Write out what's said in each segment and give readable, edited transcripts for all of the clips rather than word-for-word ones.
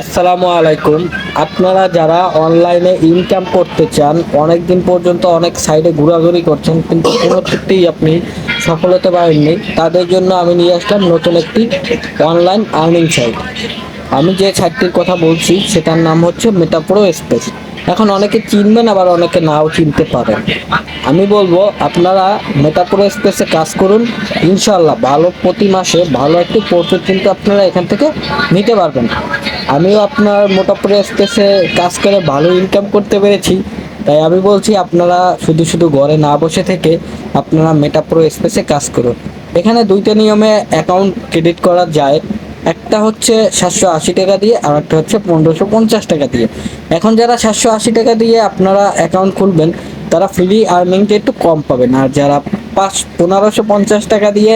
আসসালামু আলাইকুম। আপনারা যারা অনলাইনে ইনকাম করতে চান, অনেক দিন পর্যন্ত অনেক সাইটে ঘোরাঘুরি করছেন কিন্তু কোনোটিতেই আপনি সফল হতে পারেননি, তাদের জন্য আমি নিয়ে আসলাম নতুন একটি অনলাইন আর্নিং সাইট। আমি যে সাইটটির কথা বলছি সেটার নাম হচ্ছে মেটাপ্রো স্পেস। এখন অনেকে চিনবেন, আবার অনেকে নাও চিনতে পারেন। আমি বলবো আপনারা মেটাপ্রো স্পেসে কাজ করুন, ইনশাল্লাহ ভালো প্রতি মাসে ভালো একটি প্রফিট কিন্তু আপনারা এখান থেকে নিতে পারবেন। আমিও আপনার মেটাপ্রো স্পেসে কাজ করে ভালো ইনকাম করতে পেরেছি, তাই আমি বলছি আপনারা শুধু শুধু ঘরে না বসে থেকে আপনারা মেটাপ্রো স্পেসে কাজ করুন। এখানে দুইটা নিয়মে অ্যাকাউন্ট ক্রেডিট করা যায়। একটা হচ্ছে 780 টাকা দিয়ে, আর একটা হচ্ছে 1550 টাকা দিয়ে। এখন যারা 780 টাকা দিয়ে আপনারা অ্যাকাউন্ট খুলবেন তারা ফ্রি আর্নিংটা একটু কম পাবেন, আর যারা 1550 টাকা দিয়ে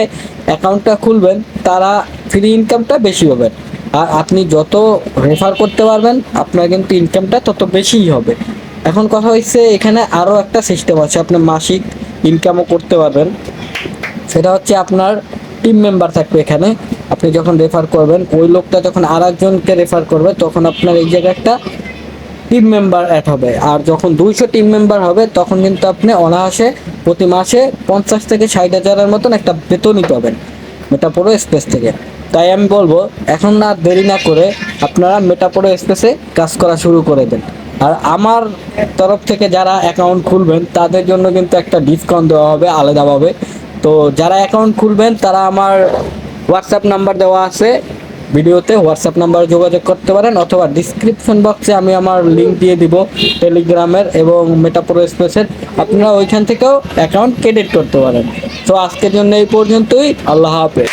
অ্যাকাউন্টটা খুলবেন তারা ফ্রি ইনকামটা বেশি পাবেন। আর আপনি যত রেফার করতে পারবেন আপনার কিন্তু ইনকামটা তত বেশিই হবে। এখন কথা হচ্ছে এখানে আরও একটা সিস্টেম আছে, আপনি মাসিক ইনকামও করতে পারবেন। সেটা হচ্ছে আপনার টিম মেম্বার থাকবে এখানে। আপনি যখন রেফার করবেন, ওই লোকটা যখন আর একজনকে রেফার করবে তখন আপনার এই জায়গায় একটা টিম মেম্বার অ্যাড হবে। আর যখন 200 টিম মেম্বার হবে তখন কিন্তু আপনি অনায়াসে প্রতি মাসে 50 থেকে 60 হাজারের মতন একটা বেতনই পাবেন মেটাপ্রো স্পেস থেকে। তাই আমি বলবো এখন আর দেরি না করে আপনারা মেটাপ্রো স্পেসে কাজ করা শুরু করে দেন। আর আমার তরফ থেকে যারা অ্যাকাউন্ট খুলবেন তাদের জন্য কিন্তু একটা ডিসকাউন্ট দেওয়া হবে আলাদাভাবে। তো যারা অ্যাকাউন্ট খুলবেন তারা আমার হোয়াটসঅ্যাপ নাম্বার দেওয়া আছে ভিডিওতে, হোয়াটসঅ্যাপ নাম্বারে যোগাযোগ করতে পারেন, অথবা ডিসক্রিপশন বক্সে আমি আমার লিঙ্ক দিয়ে দিব টেলিগ্রামের এবং মেটাপ্রো স্পেসের। আপনারা ওইখান থেকেও অ্যাকাউন্ট ক্রেডিট করতে পারেন। তো আজকের জন্য এই পর্যন্তই। আল্লাহ হাফেজ।